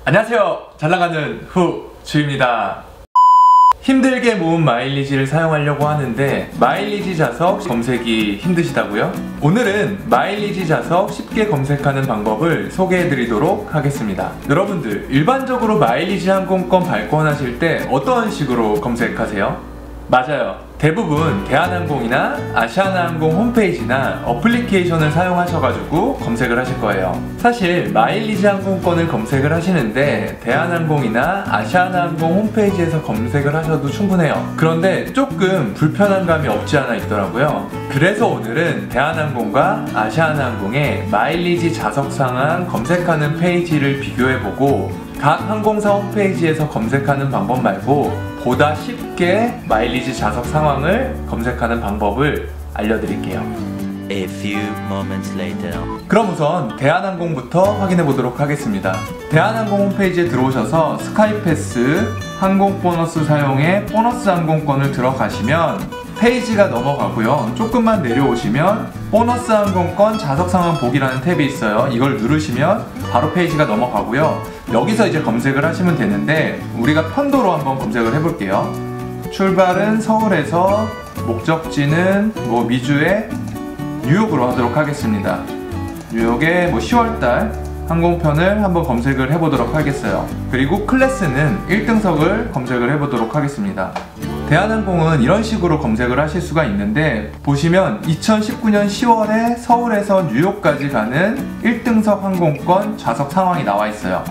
안녕하세요. 잘나가는 후주입니다. 힘들게 모은 마일리지를 사용하려고 하는데 마일리지 자석 검색이 힘드시다고요? 오늘은 마일리지 자석 쉽게 검색하는 방법을 소개해 드리도록 하겠습니다. 여러분들 일반적으로 마일리지 항공권 발권하실 때 어떤 식으로 검색하세요? 맞아요. 대부분 대한항공이나 아시아나항공 홈페이지나 어플리케이션을 사용하셔가지고 검색을 하실 거예요. 사실 마일리지 항공권을 검색을 하시는데 대한항공이나 아시아나항공 홈페이지에서 검색을 하셔도 충분해요. 그런데 조금 불편한 감이 없지 않아 있더라고요. 그래서 오늘은 대한항공과 아시아나항공의 마일리지 좌석 상황 검색하는 페이지를 비교해보고 각 항공사 홈페이지에서 검색하는 방법 말고 보다 쉽게 마일리지 좌석 상황을 검색하는 방법을 알려드릴게요. A few moments later. 그럼 우선 대한항공부터 확인해 보도록 하겠습니다. 대한항공 홈페이지에 들어오셔서 스카이패스 항공 보너스 사용에 보너스 항공권을 들어가시면 페이지가 넘어가고요. 조금만 내려오시면 보너스 항공권 좌석 상황 보기라는 탭이 있어요. 이걸 누르시면 바로 페이지가 넘어가고요. 여기서 이제 검색을 하시면 되는데 우리가 편도로 한번 검색을 해볼게요. 출발은 서울에서 목적지는 미주의 뉴욕으로 하도록 하겠습니다. 뉴욕의 10월달 항공편을 한번 검색을 해보도록 하겠어요. 그리고 클래스는 1등석을 검색을 해보도록 하겠습니다. 대한항공은 이런 식으로 검색을 하실 수가 있는데 보시면 2019년 10월에 서울에서 뉴욕까지 가는 1등석 항공권 좌석 상황이 나와 있어요.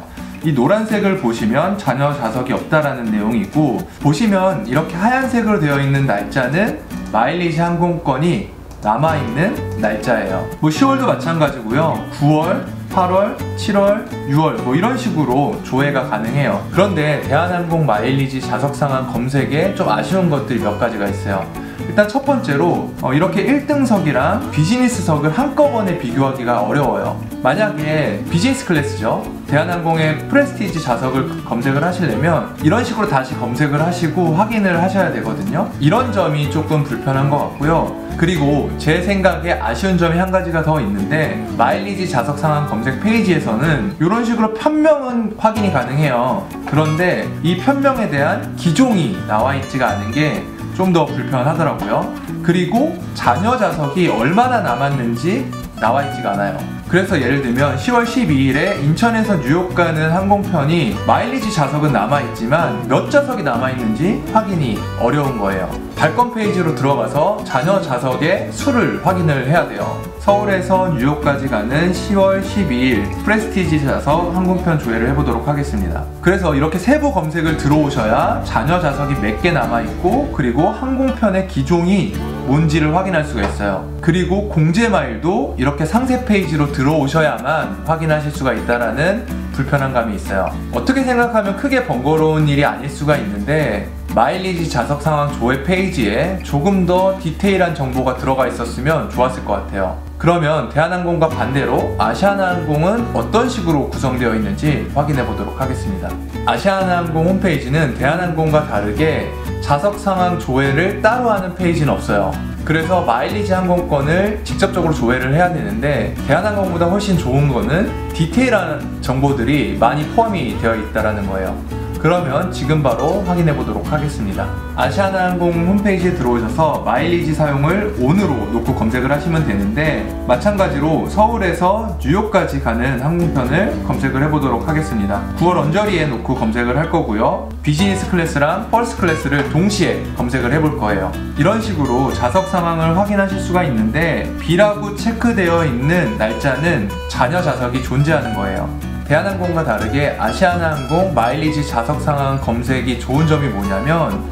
이 노란색을 보시면 잔여 좌석이 없다라는 내용이고 보시면 이렇게 하얀색으로 되어 있는 날짜는 마일리지 항공권이 남아있는 날짜예요. 10월도 마찬가지고요. 9월, 8월, 7월, 6월 이런 식으로 조회가 가능해요. 그런데 대한항공 마일리지 좌석 상황 검색에 좀 아쉬운 것들이 몇 가지가 있어요. 일단 첫 번째로 이렇게 1등석이랑 비즈니스석을 한꺼번에 비교하기가 어려워요. 만약에 비즈니스 클래스죠. 대한항공의 프레스티지 좌석을 검색을 하시려면 이런 식으로 다시 검색을 하시고 확인을 하셔야 되거든요. 이런 점이 조금 불편한 것 같고요. 그리고 제 생각에 아쉬운 점이 한 가지가 더 있는데 마일리지 좌석 상황 검색 페이지에서는 이런 식으로 편명은 확인이 가능해요. 그런데 이 편명에 대한 기종이 나와 있지가 않은 게 좀 더 불편하더라고요. 그리고 잔여 좌석이 얼마나 남았는지 나와 있지가 않아요. 그래서 예를 들면 10월 12일에 인천에서 뉴욕 가는 항공편이 마일리지 좌석은 남아있지만 몇 좌석이 남아있는지 확인이 어려운 거예요. 발권 페이지로 들어가서 잔여 좌석의 수를 확인을 해야 돼요. 서울에서 뉴욕까지 가는 10월 12일 프레스티지 좌석 항공편 조회를 해보도록 하겠습니다. 그래서 이렇게 세부 검색을 들어오셔야 잔여 좌석이 몇 개 남아있고 그리고 항공편의 기종이 뭔지를 확인할 수가 있어요. 그리고 공제 마일도 이렇게 상세 페이지로 들어오셔야만 확인하실 수가 있다는 불편한 감이 있어요. 어떻게 생각하면 크게 번거로운 일이 아닐 수가 있는데 마일리지 좌석 상황 조회 페이지에 조금 더 디테일한 정보가 들어가 있었으면 좋았을 것 같아요. 그러면 대한항공과 반대로 아시아나항공은 어떤 식으로 구성되어 있는지 확인해 보도록 하겠습니다. 아시아나항공 홈페이지는 대한항공과 다르게 좌석 상황 조회를 따로 하는 페이지는 없어요. 그래서 마일리지 항공권을 직접적으로 조회를 해야 되는데 대한항공보다 훨씬 좋은 거는 디테일한 정보들이 많이 포함이 되어 있다는 거예요. 그러면 지금 바로 확인해 보도록 하겠습니다. 아시아나항공 홈페이지에 들어오셔서 마일리지 사용을 ON으로 놓고 검색을 하시면 되는데 마찬가지로 서울에서 뉴욕까지 가는 항공편을 검색을 해보도록 하겠습니다. 9월 언저리에 놓고 검색을 할 거고요. 비즈니스 클래스랑 퍼스트 클래스를 동시에 검색을 해볼 거예요. 이런 식으로 좌석 상황을 확인하실 수가 있는데 B라고 체크되어 있는 날짜는 잔여 좌석이 존재하는 거예요. 대한항공과 다르게 아시아나항공 마일리지 좌석 상황 검색이 좋은 점이 뭐냐면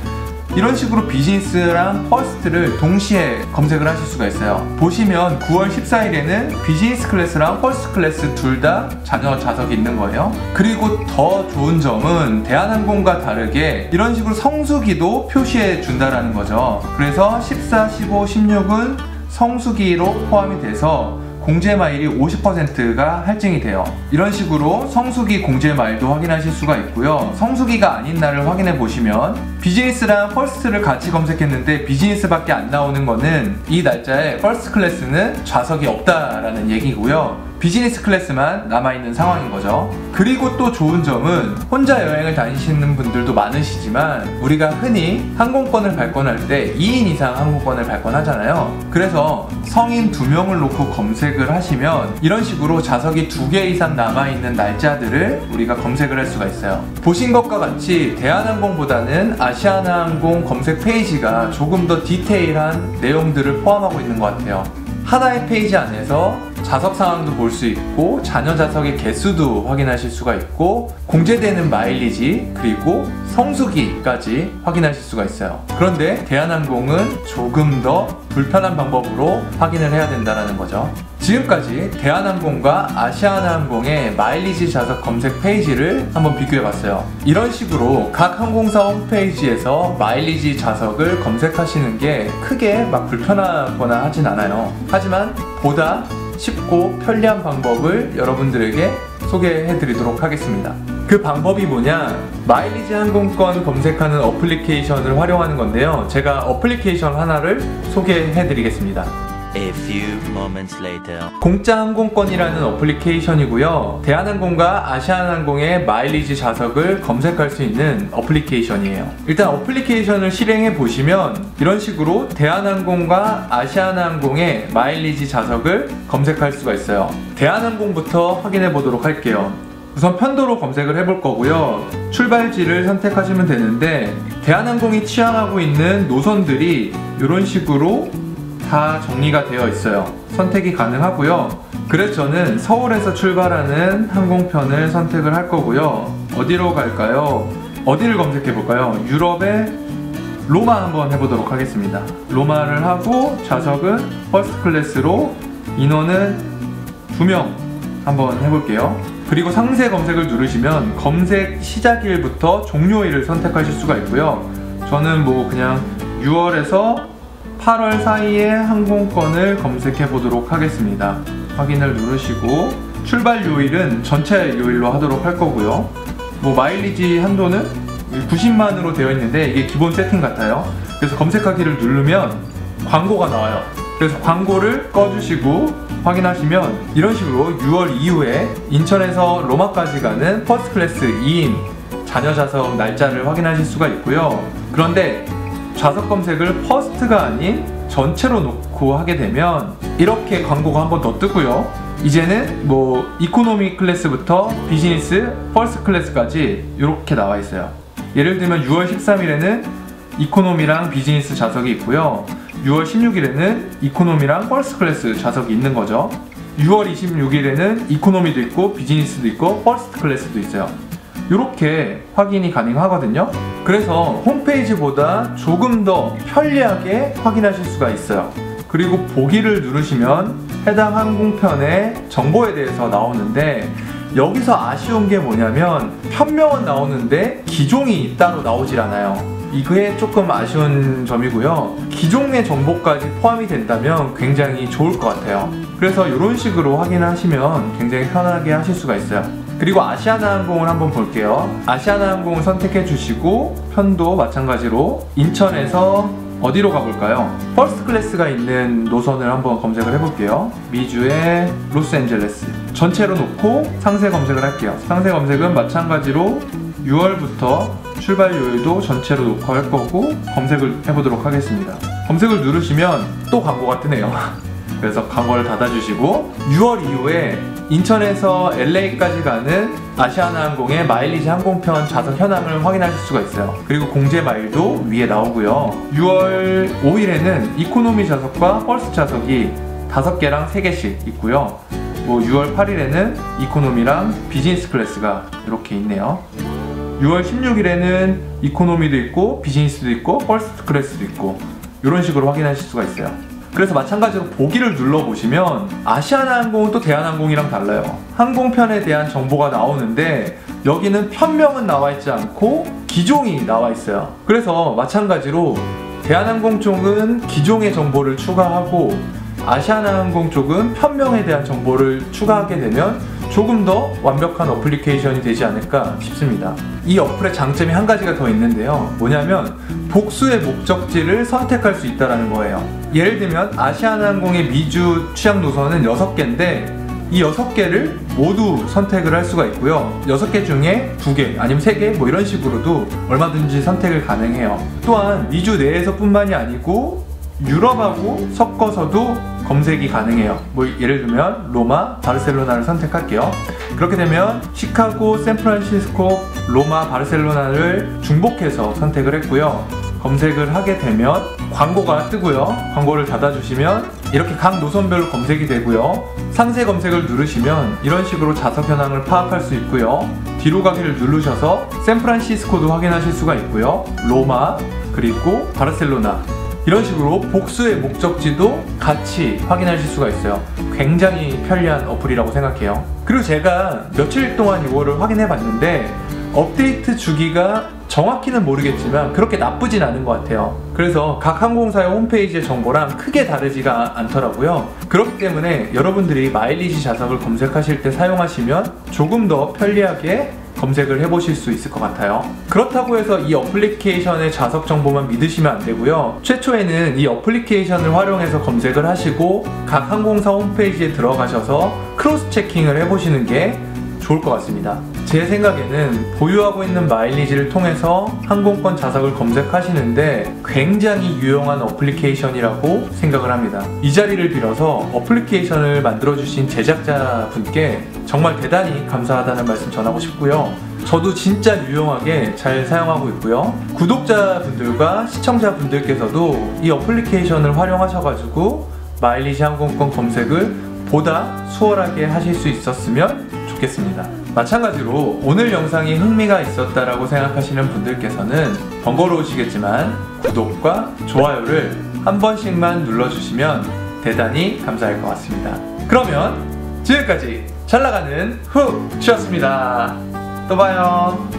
이런 식으로 비즈니스랑 퍼스트를 동시에 검색을 하실 수가 있어요. 보시면 9월 14일에는 비즈니스 클래스랑 퍼스트 클래스 둘 다 잔여 좌석이 있는 거예요. 그리고 더 좋은 점은 대한항공과 다르게 이런 식으로 성수기도 표시해 준다라는 거죠. 그래서 14, 15, 16은 성수기로 포함이 돼서 공제 마일이 50%가 할증이 돼요. 이런 식으로 성수기 공제 마일도 확인하실 수가 있고요. 성수기가 아닌 날을 확인해 보시면 비즈니스랑 퍼스트를 같이 검색했는데 비즈니스밖에 안 나오는 거는 이 날짜에 퍼스트 클래스는 좌석이 없다라는 얘기고요. 비즈니스 클래스만 남아있는 상황인 거죠. 그리고 또 좋은 점은 혼자 여행을 다니시는 분들도 많으시지만 우리가 흔히 항공권을 발권할 때 2인 이상 항공권을 발권하잖아요. 그래서 성인 2명을 놓고 검색을 하시면 이런 식으로 좌석이 2개 이상 남아있는 날짜들을 우리가 검색을 할 수가 있어요. 보신 것과 같이 대한항공보다는 아시아나항공 검색 페이지가 조금 더 디테일한 내용들을 포함하고 있는 것 같아요. 하나의 페이지 안에서 좌석 상황도 볼 수 있고 잔여 좌석의 개수도 확인하실 수가 있고 공제되는 마일리지 그리고 성수기까지 확인하실 수가 있어요. 그런데 대한항공은 조금 더 불편한 방법으로 확인을 해야 된다는 거죠. 지금까지 대한항공과 아시아나항공의 마일리지 좌석 검색 페이지를 한번 비교해봤어요. 이런 식으로 각 항공사 홈페이지에서 마일리지 좌석을 검색하시는 게 크게 막 불편하거나 하진 않아요. 하지만 보다 쉽고 편리한 방법을 여러분들에게 소개해드리도록 하겠습니다. 그 방법이 뭐냐? 마일리지 항공권 검색하는 어플리케이션을 활용하는 건데요. 제가 어플리케이션 하나를 소개해드리겠습니다. A few moments later. 공짜 항공권이라는 어플리케이션이고요. 대한항공과 아시아나항공의 마일리지 좌석을 검색할 수 있는 어플리케이션이에요. 일단 어플리케이션을 실행해 보시면 이런 식으로 대한항공과 아시아나항공의 마일리지 좌석을 검색할 수가 있어요. 대한항공부터 확인해 보도록 할게요. 우선 편도로 검색을 해볼 거고요. 출발지를 선택하시면 되는데 대한항공이 취항하고 있는 노선들이 이런 식으로 다 정리가 되어 있어요. 선택이 가능하고요. 그래서 저는 서울에서 출발하는 항공편을 선택을 할 거고요. 어디로 갈까요? 어디를 검색해 볼까요? 유럽의 로마 한번 해보도록 하겠습니다. 로마를 하고 좌석은 퍼스트 클래스로 인원은 2명 한번 해볼게요. 그리고 상세 검색을 누르시면 검색 시작일부터 종료일을 선택하실 수가 있고요. 저는 뭐 그냥 6월에서 8월 사이에 항공권을 검색해 보도록 하겠습니다. 확인을 누르시고 출발 요일은 전체 요일로 하도록 할 거고요. 뭐 마일리지 한도는 90만으로 되어 있는데 이게 기본 세팅 같아요. 그래서 검색하기를 누르면 광고가 나와요. 그래서 광고를 꺼주시고 확인하시면 이런 식으로 6월 이후에 인천에서 로마까지 가는 퍼스트 클래스 2인 잔여 좌석 날짜를 확인하실 수가 있고요. 그런데 좌석 검색을 퍼스트가 아닌 전체로 놓고 하게 되면 이렇게 광고가 한 번 더 뜨고요. 이제는 뭐 이코노미 클래스부터 비즈니스, 퍼스트 클래스까지 이렇게 나와 있어요. 예를 들면 6월 13일에는 이코노미랑 비즈니스 좌석이 있고요. 6월 16일에는 이코노미랑 퍼스트 클래스 좌석이 있는 거죠. 6월 26일에는 이코노미도 있고 비즈니스도 있고 퍼스트 클래스도 있어요. 이렇게 확인이 가능하거든요. 그래서 홈페이지보다 조금 더 편리하게 확인하실 수가 있어요. 그리고 보기를 누르시면 해당 항공편의 정보에 대해서 나오는데 여기서 아쉬운 게 뭐냐면 편명은 나오는데 기종이 따로 나오질 않아요. 이게 조금 아쉬운 점이고요. 기종의 정보까지 포함이 된다면 굉장히 좋을 것 같아요. 그래서 이런 식으로 확인하시면 굉장히 편하게 하실 수가 있어요. 그리고 아시아나항공을 한번 볼게요. 아시아나항공을 선택해 주시고 편도 마찬가지로 인천에서 어디로 가볼까요? 퍼스트 클래스가 있는 노선을 한번 검색을 해볼게요. 미주의 로스앤젤레스 전체로 놓고 상세 검색을 할게요. 상세 검색은 마찬가지로 6월부터 출발 요일도 전체로 놓고 할 거고 검색을 해보도록 하겠습니다. 검색을 누르시면 또 광고가 뜨네요. 그래서 광고를 닫아주시고 6월 이후에 인천에서 LA까지 가는 아시아나항공의 마일리지 항공편 좌석 현황을 확인하실 수가 있어요. 그리고 공제 마일도 위에 나오고요. 6월 5일에는 이코노미 좌석과 퍼스트 좌석이 5개랑 3개씩 있고요. 뭐 6월 8일에는 이코노미랑 비즈니스 클래스가 이렇게 있네요. 6월 16일에는 이코노미도 있고 비즈니스도 있고 퍼스트 클래스도 있고 이런 식으로 확인하실 수가 있어요. 그래서 마찬가지로 보기를 눌러보시면 아시아나항공은 또 대한항공이랑 달라요. 항공편에 대한 정보가 나오는데 여기는 편명은 나와 있지 않고 기종이 나와 있어요. 그래서 마찬가지로 대한항공 쪽은 기종의 정보를 추가하고 아시아나항공 쪽은 편명에 대한 정보를 추가하게 되면 조금 더 완벽한 어플리케이션이 되지 않을까 싶습니다. 이 어플의 장점이 한 가지가 더 있는데요. 뭐냐면 복수의 목적지를 선택할 수 있다는 거예요. 예를 들면 아시아나항공의 미주 취향 노선은 6개인데 이 6개를 모두 선택을 할 수가 있고요. 6개 중에 2개 아니면 3개 뭐 이런 식으로도 얼마든지 선택을 가능해요. 또한 미주 내에서 뿐만이 아니고 유럽하고 섞어서도 검색이 가능해요. 뭐 예를 들면 로마, 바르셀로나를 선택할게요. 그렇게 되면 시카고, 샌프란시스코, 로마, 바르셀로나를 중복해서 선택을 했고요. 검색을 하게 되면 광고가 뜨고요. 광고를 닫아주시면 이렇게 각 노선별로 검색이 되고요. 상세 검색을 누르시면 이런 식으로 좌석 현황을 파악할 수 있고요. 뒤로 가기를 누르셔서 샌프란시스코도 확인하실 수가 있고요. 로마, 그리고 바르셀로나 이런 식으로 복수의 목적지도 같이 확인하실 수가 있어요. 굉장히 편리한 어플이라고 생각해요. 그리고 제가 며칠 동안 이거를 확인해 봤는데 업데이트 주기가 정확히는 모르겠지만 그렇게 나쁘진 않은 것 같아요. 그래서 각 항공사의 홈페이지의 정보랑 크게 다르지가 않더라고요. 그렇기 때문에 여러분들이 마일리지 좌석을 검색하실 때 사용하시면 조금 더 편리하게 검색을 해보실 수 있을 것 같아요. 그렇다고 해서 이 어플리케이션의 좌석 정보만 믿으시면 안 되고요. 최초에는 이 어플리케이션을 활용해서 검색을 하시고 각 항공사 홈페이지에 들어가셔서 크로스 체킹을 해보시는 게 좋을 것 같습니다. 제 생각에는 보유하고 있는 마일리지를 통해서 항공권 좌석을 검색하시는데 굉장히 유용한 어플리케이션이라고 생각을 합니다. 이 자리를 빌어서 어플리케이션을 만들어주신 제작자분께 정말 대단히 감사하다는 말씀 전하고 싶고요. 저도 진짜 유용하게 잘 사용하고 있고요. 구독자분들과 시청자분들께서도 이 어플리케이션을 활용하셔가지고 마일리지 항공권 검색을 보다 수월하게 하실 수 있었으면 좋겠습니다. 마찬가지로 오늘 영상이 흥미가 있었다라고 생각하시는 분들께서는 번거로우시겠지만 구독과 좋아요를 한 번씩만 눌러주시면 대단히 감사할 것 같습니다. 그러면 지금까지 잘나가는 훅 쉬었습니다. 또 봐요.